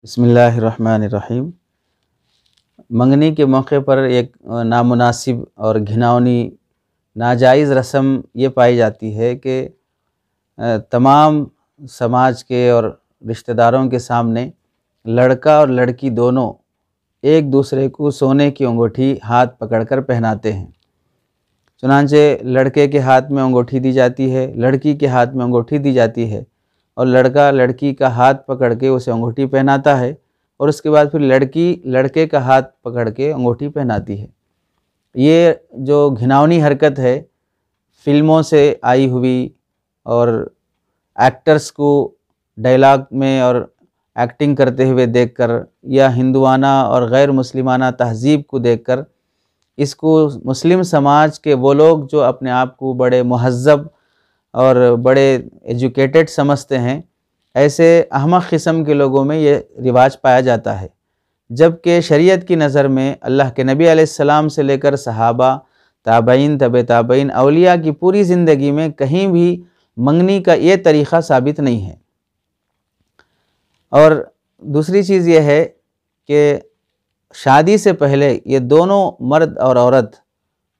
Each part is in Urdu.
بسم اللہ الرحمن الرحیم۔ منگنی کے موقع پر ایک نامناسب اور گھناؤنی ناجائز رسم یہ پائی جاتی ہے کہ تمام سماج کے اور رشتہ داروں کے سامنے لڑکا اور لڑکی دونوں ایک دوسرے کو سونے کی انگوٹھی ہاتھ پکڑ کر پہناتے ہیں۔ چنانچہ لڑکے کے ہاتھ میں انگوٹھی دی جاتی ہے، لڑکی کے ہاتھ میں انگوٹھی دی جاتی ہے، اور لڑکا لڑکی کا ہاتھ پکڑ کے اسے انگوٹھی پہناتا ہے، اور اس کے بعد پھر لڑکی لڑکے کا ہاتھ پکڑ کے انگوٹھی پہناتی ہے۔ یہ جو گھناؤنی حرکت ہے فلموں سے آئی ہوئی، اور ایکٹرز کو ڈائلاگ میں اور ایکٹنگ کرتے ہوئے دیکھ کر، یا ہندوانہ اور غیر مسلمانہ تہذیب کو دیکھ کر، اس کو مسلم سماج کے وہ لوگ جو اپنے آپ کو بڑے مہذب اور بڑے ایجوکیٹڈ سمجھتے ہیں، ایسے احمق قسم کے لوگوں میں یہ رواج پایا جاتا ہے، جبکہ شریعت کی نظر میں اللہ کے نبی علیہ السلام سے لے کر صحابہ، تابعین، تبع تابعین، اولیاء کی پوری زندگی میں کہیں بھی منگنی کا یہ طریقہ ثابت نہیں ہے۔ اور دوسری چیز یہ ہے کہ شادی سے پہلے یہ دونوں مرد اور عورت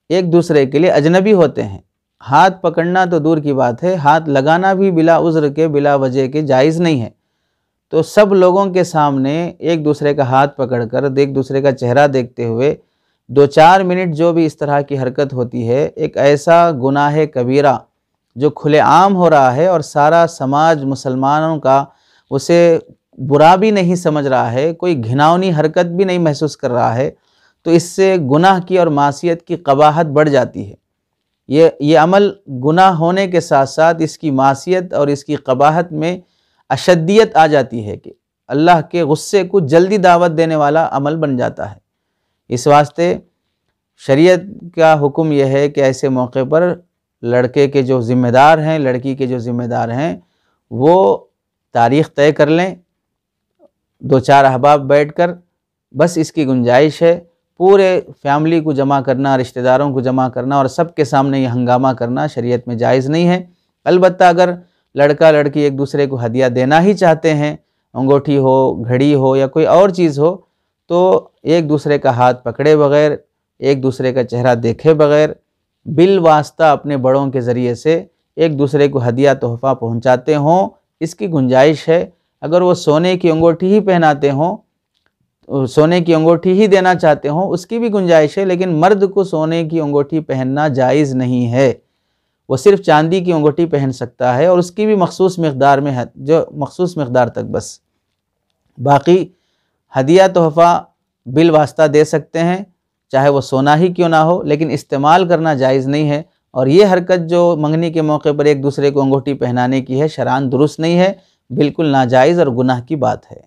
ایک دوسرے کے لیے اجنبی ہوتے ہیں۔ ہاتھ پکڑنا تو دور کی بات ہے، ہاتھ لگانا بھی بلا عذر کے، بلا وجہ کے جائز نہیں ہے۔ تو سب لوگوں کے سامنے ایک دوسرے کا ہاتھ پکڑ کر، ایک دوسرے کا چہرہ دیکھتے ہوئے 2-4 منٹ جو بھی اس طرح کی حرکت ہوتی ہے، ایک ایسا گناہ کبیرہ جو کھلے عام ہو رہا ہے، اور سارا سماج مسلمانوں کا اسے برا بھی نہیں سمجھ رہا ہے، کوئی گھناؤنی حرکت بھی نہیں محسوس کر رہا ہے، تو اس سے گناہ کی اور معصیت کی قباحت بڑھ جاتی ہے۔ یہ عمل گناہ ہونے کے ساتھ ساتھ اس کی معصیت اور اس کی قباحت میں اشدیت آ جاتی ہے کہ اللہ کے غصے کو جلدی دعوت دینے والا عمل بن جاتا ہے۔ اس واسطے شریعت کا حکم یہ ہے کہ ایسے موقع پر لڑکے کے جو ذمہ دار ہیں، لڑکی کے جو ذمہ دار ہیں، وہ تاریخ طے کر لیں، 2-4 احباب بیٹھ کر، بس اس کی گنجائش ہے پورے فیملی کو جمع کرنا، رشتہ داروں کو جمع کرنا اور سب کے سامنے یہ ہنگامہ کرنا شریعت میں جائز نہیں ہے۔ البتہ اگر لڑکا لڑکی ایک دوسرے کو ہدیہ دینا ہی چاہتے ہیں، انگوٹھی ہو، گھڑی ہو یا کوئی اور چیز ہو، تو ایک دوسرے کا ہاتھ پکڑے بغیر، ایک دوسرے کا چہرہ دیکھے بغیر، بالواسطہ اپنے بڑوں کے ذریعے سے ایک دوسرے کو ہدیہ تحفہ پہنچاتے ہوں، اس کی گنجائش ہے۔ اگر وہ سونے کی انگوٹھی ہی پہناتے ہوں، سونے کی انگوٹھی ہی دینا چاہتے ہوں، اس کی بھی گنجائش ہے، لیکن مرد کو سونے کی انگوٹھی پہننا جائز نہیں ہے۔ وہ صرف چاندی کی انگوٹھی پہن سکتا ہے، اور اس کی بھی مخصوص مقدار میں ہے، جو مخصوص مقدار تک بس۔ باقی ہدیہ تحفہ بالواسطہ دے سکتے ہیں، چاہے وہ سونا ہی کیوں نہ ہو، لیکن استعمال کرنا جائز نہیں ہے۔ اور یہ حرکت جو منگنی کے موقع پر ایک دوسرے کو انگوٹھی پہنانے کی ہے، شرعاً درست نہیں ہے، بالکل ناجائز اور گناہ کی بات ہے۔